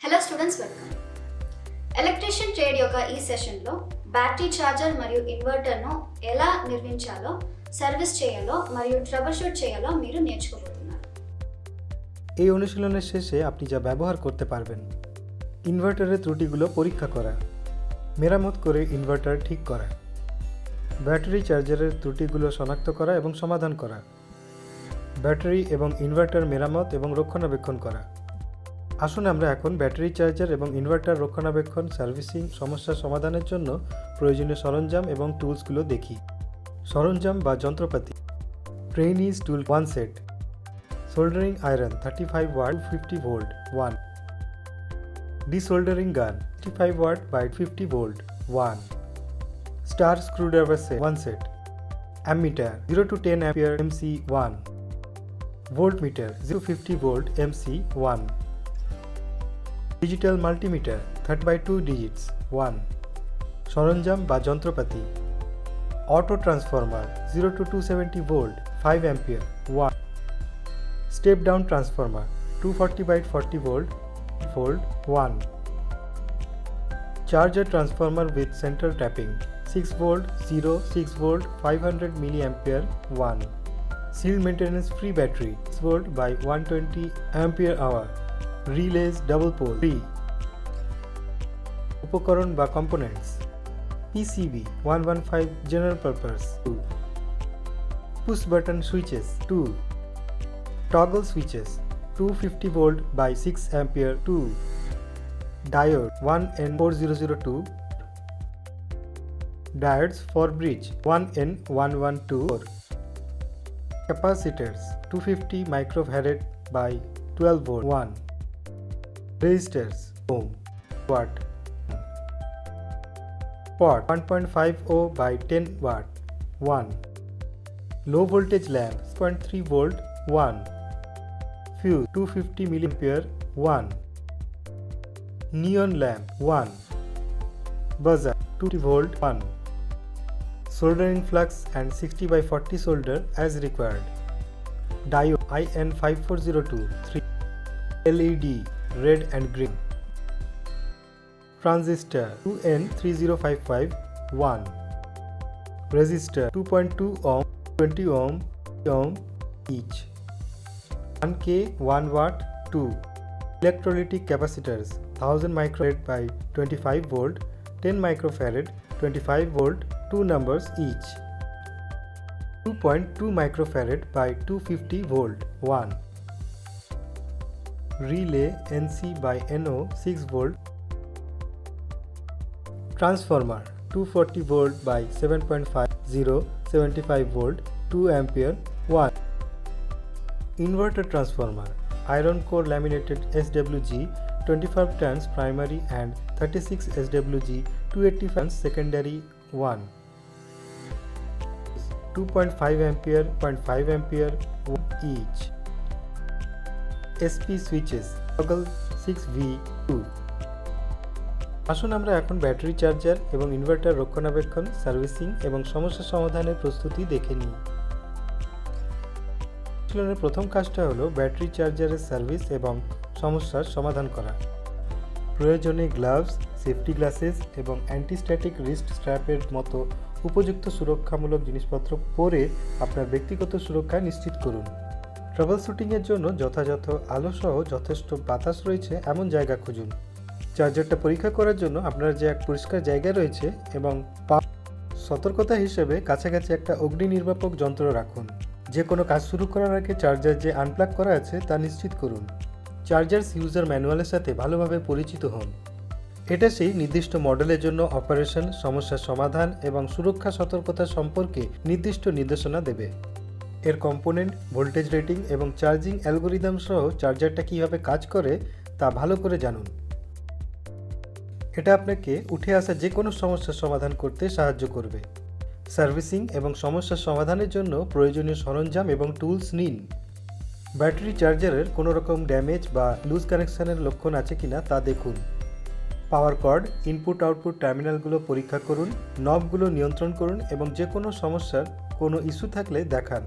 Hello students, welcome. Electrician trade యొక్క ఈ సెషన్లో బ్యాటరీ ఛార్జర్ మరియు ఇన్వర్టర్ను ఎలా నిర్మించాలో, সার্ভিস చేయాలో మరియు ট্রাবলশুট చేయాలో మీరు నేర్చుకోబోతున్నారు. এই অনুশীলনের শেষে আপনি যা ব্যবহার করতে পারবেন: ইনভার্টারের ত্রুটিগুলো পরীক্ষা করা, মেরামত করে ইনভার্টার ঠিক করা, ব্যাটারি চার্জারের ত্রুটিগুলো শনাক্ত করা এবং সমাধান করা, ব্যাটারি এবং ইনভার্টার মেরামত এবং রক্ষণাবেক্ষণ করা। আসুন আমরা এখন ব্যাটারি চার্জার এবং ইনভার্টার রক্ষণাবেক্ষণ, সার্ভিসিং, সমস্যা সমাধানের জন্য প্রয়োজনীয় সরঞ্জাম এবং টুলসগুলো দেখি। সরঞ্জাম বা যন্ত্রপাতি: trainees tool 1 set, soldering iron 35 watt 50 volt 1, desoldering gun 55 watt by 50 volt 1, star screwdriver set 1 set, ammeter 0 to 10 ampere MC 1, voltmeter 0 to 50 volt MC 1, digital multimeter 30/2 digits 1। সরঞ্জাম বা যন্ত্রপাতি: auto transformer 0 to 270 volt 5 ampere 1, step down transformer 240/40 volt 1, charger transformer with centre tapping 6 volt 0 6 volt 500 milliampere 1, sealed maintenance free battery 6 volt by 120 ampere hour, relays double pole 3। উপকরণ বা components: PCB 115 general purpose 2, push button switches 2, toggle switches 250 volt by 6 ampere 2, diode 1N4002, diodes for bridge 1N1124, capacitors 250 microfarad by 12 volt 1, resistors ohm watt, pot 1.50 by 10 watt 1, low voltage lamp 0.3 volt 1, fuse 250 milliampere 1, neon lamp 1, buzzer 2 volt 1, soldering flux and 60/40 solder as required, diode IN5402 3, LED red and green, transistor 2N3055 1, resistor 2.2 ohm 20 ohm each, 1K 1 watt 2, electrolytic capacitors 1000 microfarad by 25 volt 10 microfarad 25 volt 2 numbers each, 2.2 microfarad by 250 volt 1, relay NC by NO 6 volt, transformer 240 volt by 7.50 75 volt 2 ampere 1, inverter transformer iron core laminated SWG 25 turns primary and 36 SWG 280 turns secondary 1, 2.5 ampere 0.5 ampere each, SP switches toggle 6V2। আসুন আমরা এখন battery charger এবং inverter রক্ষণাবেক্ষণ, servicing এবং সমস্যা সমাধানের প্রস্তুতি দেখে নিই। অনুশীলনের প্রথম কাজটা হলো ব্যাটারি চার্জারের সার্ভিস এবং সমস্যার সমাধান করা। প্রয়োজনে গ্লাভস, সেফটি গ্লাসেস এবং অ্যান্টিস্ট্যাটিক রিস্ট স্ট্র্যাপের মতো উপযুক্ত সুরক্ষামূলক জিনিসপত্র পরে আপনার ব্যক্তিগত সুরক্ষা নিশ্চিত করুন। ট্রাবলশুটিংয়ের জন্য যথাযথ আলো সহ যথেষ্ট বাতাস রয়েছে এমন জায়গা খুঁজুন। চার্জারটা পরীক্ষা করার জন্য আপনার যে এক পরিষ্কার জায়গা রয়েছে এবং সতর্কতা হিসেবে কাছাকাছি একটা অগ্নি নির্বাপক যন্ত্র রাখুন। যে কোনো কাজ শুরু করার আগে চার্জার যে আনপ্লাগ করা আছে তা নিশ্চিত করুন। চার্জার্স ইউজার ম্যানুয়ালের সাথে ভালোভাবে পরিচিত হন। এটা সেই নির্দিষ্ট মডেলের জন্য অপারেশন, সমস্যার সমাধান এবং সুরক্ষা সতর্কতা সম্পর্কে নির্দিষ্ট নির্দেশনা দেবে। এর কম্পোনেন্ট, ভোল্টেজ রেটিং এবং চার্জিং অ্যালগোরিদম সহ চার্জারটা কীভাবে কাজ করে তা ভালো করে জানুন। এটা আপনাকে উঠে আসা যে কোনো সমস্যার সমাধান করতে সাহায্য করবে। সার্ভিসিং এবং সমস্যার সমাধানের জন্য প্রয়োজনীয় সরঞ্জাম এবং টুলস নিন। ব্যাটারি চার্জারের কোনো রকম ড্যামেজ বা লুজ কানেকশনের লক্ষণ আছে কিনা তা দেখুন। পাওয়ার কর্ড, ইনপুট আউটপুট টার্মিনালগুলো পরীক্ষা করুন, নবগুলো নিয়ন্ত্রণ করুন এবং যে কোনো সমস্যার কোনো ইস্যু থাকলে দেখান।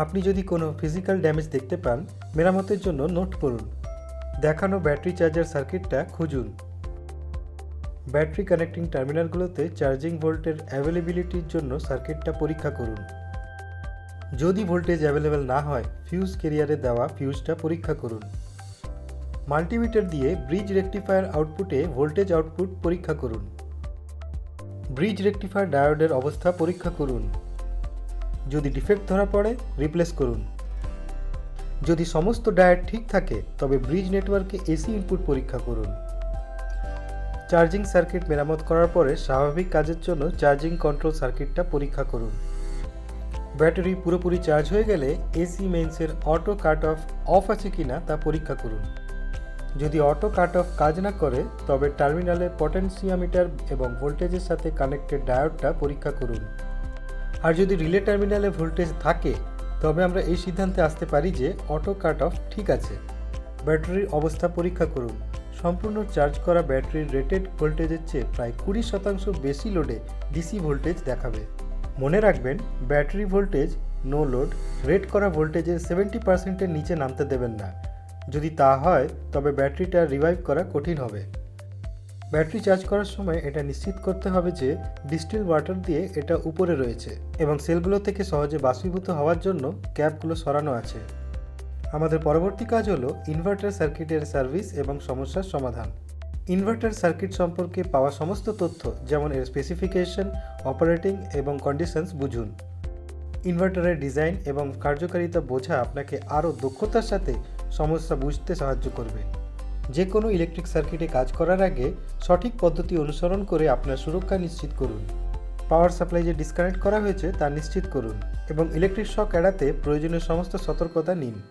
আপনি যদি কোনো ফিজিক্যাল ড্যামেজ দেখতে পান, মেরামতের জন্য নোট করুন। দেখানো ব্যাটারি চার্জার সার্কিটটা খুঁজুন। ব্যাটারি কানেক্টিং টার্মিনালগুলোতে চার্জিং ভোল্টের অ্যাভেলেবিলিটির জন্য সার্কিটটা পরীক্ষা করুন। যদি ভোল্টেজ অ্যাভেলেবেল না হয়, ফিউজ ক্যারিয়ারে দেওয়া ফিউজটা পরীক্ষা করুন। মাল্টিমিটার দিয়ে ব্রিজ রেকটিফায়ার আউটপুটে ভোল্টেজ আউটপুট পরীক্ষা করুন। ব্রিজ রেকটিফায়ার ডায়োডের অবস্থা পরীক্ষা করুন। যদি ডিফেক্ট ধরা পড়ে, রিপ্লেস করুন। যদি সমস্ত ডায়োড ঠিক থাকে, তবে ব্রিজ নেটওয়ার্কে এসি ইনপুট পরীক্ষা করুন। চার্জিং সার্কিট মেরামত করার পরে স্বাভাবিক কাজের জন্য চার্জিং কন্ট্রোল সার্কিটটা পরীক্ষা করুন। ব্যাটারি পুরোপুরি চার্জ হয়ে গেলে এসি মেইনসের অটো কাট অফ আছে কিনা তা পরীক্ষা করুন। যদি অটো কাট অফ কাজ না করে, তবে টার্মিনালে পটেনশিওমিটার এবং ভোল্টেজের সাথে কানেক্টেড ডায়োডটা পরীক্ষা করুন। আর যদি রিলে টার্মিনালে ভোল্টেজ থাকে, তবে আমরা এই সিদ্ধান্তে আসতে পারি যে অটো কাট অফ ঠিক আছে। ব্যাটারির অবস্থা পরীক্ষা করুন। সম্পূর্ণ চার্জ করা ব্যাটারির রেটেড ভোল্টেজের চেয়ে প্রায় 20% বেশি লোডে ডিসি ভোল্টেজ দেখাবে। মনে রাখবেন, battery voltage no load rate করা ভোল্টেজের 70%-এর নিচে নামতে দেবেন না। যদি তা হয়, তবে ব্যাটারিটা রিভাইভ করা কঠিন হবে। ব্যাটারি চার্জ করার সময় এটা নিশ্চিত করতে হবে যে ডিস্টিল ওয়াটার দিয়ে এটা উপরে রয়েছে এবং সেলগুলো থেকে সহজে বাষ্পীভূত হওয়ার জন্য ক্যাপগুলো সরানো আছে। আমাদের পরবর্তী কাজ হলো ইনভার্টার সার্কিটের সার্ভিস এবং সমস্যার সমাধান। ইনভার্টার সার্কিট সম্পর্কে পাওয়া সমস্ত তথ্য, যেমন এর স্পেসিফিকেশন, অপারেটিং এবং কন্ডিশনস বুঝুন। ইনভার্টারের ডিজাইন এবং কার্যকারিতা বোঝা আপনাকে আরও দক্ষতার সাথে সমস্যা বুঝতে সাহায্য করবে। যে কোনো ইলেকট্রিক সার্কিটে কাজ করার আগে সঠিক পদ্ধতি অনুসরণ করে আপনার সুরক্ষা নিশ্চিত করুন। পাওয়ার সাপ্লাই যে ডিসকানেক্ট করা হয়েছে তা নিশ্চিত করুন এবং ইলেকট্রিক শক এড়াতে প্রয়োজনীয় সমস্ত সতর্কতা নিন।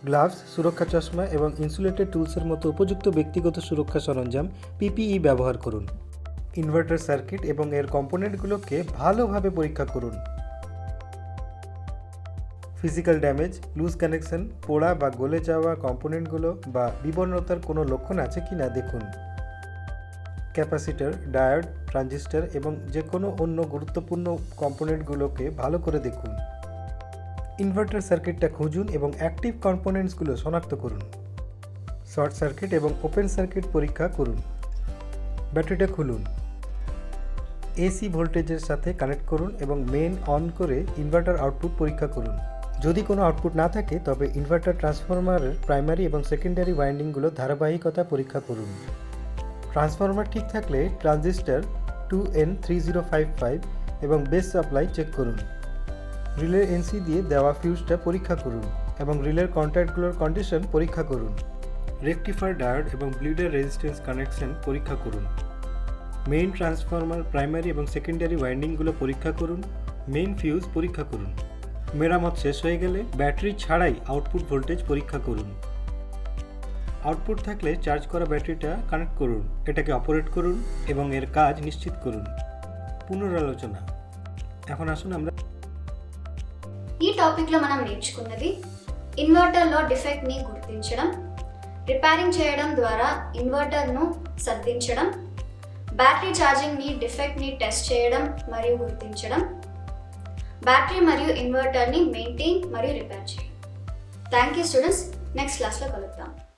গ্লাভস, সুরক্ষা চশমা এবং ইনসুলেটেড টুলসের মতো উপযুক্ত ব্যক্তিগত সুরক্ষা সরঞ্জাম পিপিই ব্যবহার করুন। ইনভার্টার সার্কিট এবং এর কম্পোনেন্টগুলোকে ভালোভাবে পরীক্ষা করুন। ফিজিক্যাল ড্যামেজ, লুজ কানেকশন, পোড়া বা গলে যাওয়া কম্পোনেন্টগুলো বা বিবর্ণতার কোনো লক্ষণ আছে কিনা দেখুন। ক্যাপাসিটর, ডায়োড, ট্রানজিস্টর এবং যে কোনো অন্য গুরুত্বপূর্ণ কম্পোনেন্টগুলোকে ভালো করে দেখুন। ইনভার্টার সার্কিটটা খুঁজুন এবং অ্যাক্টিভ কম্পোনেন্টসগুলো শনাক্ত করুন। শর্ট সার্কিট এবং ওপেন সার্কিট পরীক্ষা করুন। ব্যাটারিটা খুলুন। এসি ভোল্টেজের সাথে কানেক্ট করুন এবং মেইন অন করে ইনভার্টার আউটপুট পরীক্ষা করুন। যদি কোনো আউটপুট না থাকে, তবে ইনভার্টার ট্রান্সফরমারের প্রাইমারি এবং সেকেন্ডারি ওয়াইন্ডিংগুলো ধারাবাহিকতা পরীক্ষা করুন। ট্রান্সফরমার ঠিক থাকলে ট্রানজিস্টর 2N3055 এবং বেস সাপ্লাই চেক করুন। রিলের এনসি দিয়ে দেওয়া ফিউজটা পরীক্ষা করুন এবং রিলের কন্ট্যাক্টগুলোর কন্ডিশন পরীক্ষা করুন। রেকটিফায়ার ডায়োড এবং ব্লিডার রেজিস্ট্যান্স কানেকশন পরীক্ষা করুন। মেইন ট্রান্সফরমার, প্রাইমারি এবং সেকেন্ডারি ওয়াইন্ডিংগুলো পরীক্ষা করুন। মেইন ফিউজ পরীক্ষা করুন। মেরামত শেষ হয়ে গেলে ব্যাটারি ছাড়াই আউটপুট ভোল্টেজ পরীক্ষা করুন। আউটপুট থাকলে চার্জ করা ব্যাটারিটা কানেক্ট করুন, এটাকে অপারেট করুন এবং এর কাজ নিশ্চিত করুন। పునరాలోచన. এখন আসুন আমরা ఈ టాపిక్లో మనం నేర్చుకున్నది ఇన్వర్టర్లో డిఫెక్ట్ని గుర్తించడం, రిపేరింగ్ చేయడం ద్వారా ఇన్వర్టర్ను సర్దించడం, బ్యాటరీ ఛార్జింగ్ని డిఫెక్ట్ని టెస్ట్ చేయడం మరియు గుర్తించడం, బ్యాటరీ మరియు ఇన్వర్టర్ని మెయింటైన్ మరియు రిపేర్ చేయడం. థ్యాంక్ యూ స్టూడెంట్స్, నెక్స్ట్ క్లాస్లో కలుద్దాం.